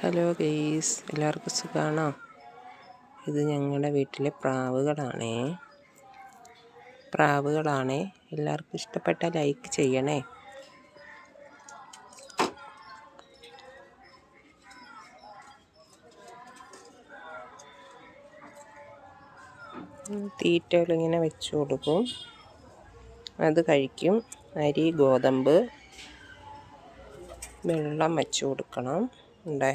Hello guys, എല്ലാവർക്കും സുഖമാണോ? ഇത് ഞങ്ങളുടെ വീട്ടിലെ പ്രാവുകളാണേ. എല്ലാവർക്കും ഇഷ്ടപ്പെട്ട ലൈക്ക് ചെയ്യണേ. തീറ്റകളിങ്ങനെ വെച്ച് കൊടുക്കും, അത് കഴിക്കും. അരി, ഗോതമ്പ്, വെള്ളം വെച്ച് കൊടുക്കണം. ഉണ്ടേ,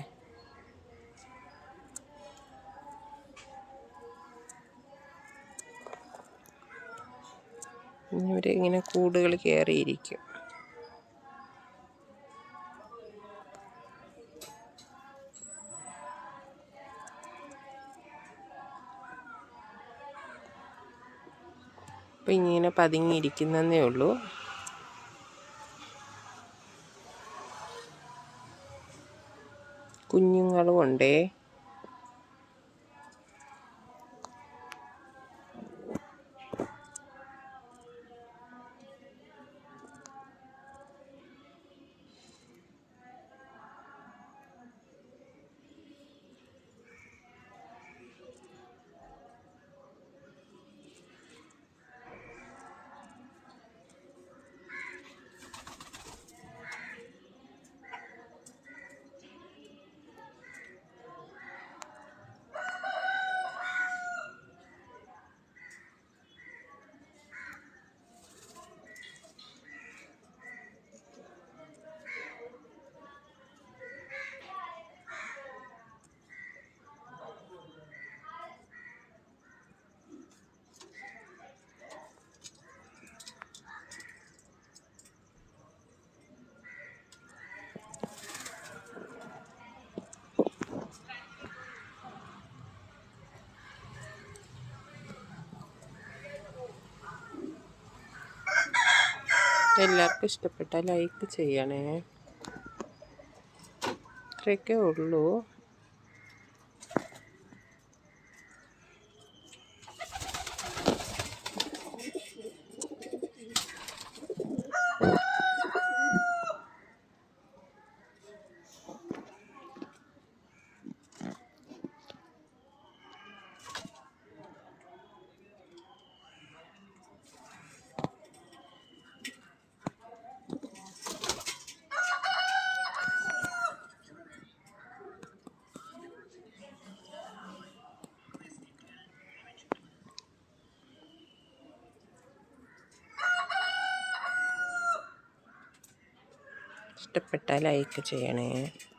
ഇവരിങ്ങനെ കൂടുകൾ കയറിയിരിക്കും. അപ്പം ഇങ്ങനെ പതുങ്ങിയിരിക്കുന്നതേ ഉള്ളൂ. കുഞ്ഞുങ്ങളും ഉണ്ടേ. എല്ലാവർക്കും ഇഷ്ടപ്പെട്ട ലൈക്ക് ചെയ്യണേ. ഇത്രയൊക്കെ ഉള്ളൂ. ഇഷ്ടപ്പെട്ട ലൈക്ക് ചെയ്യണേ.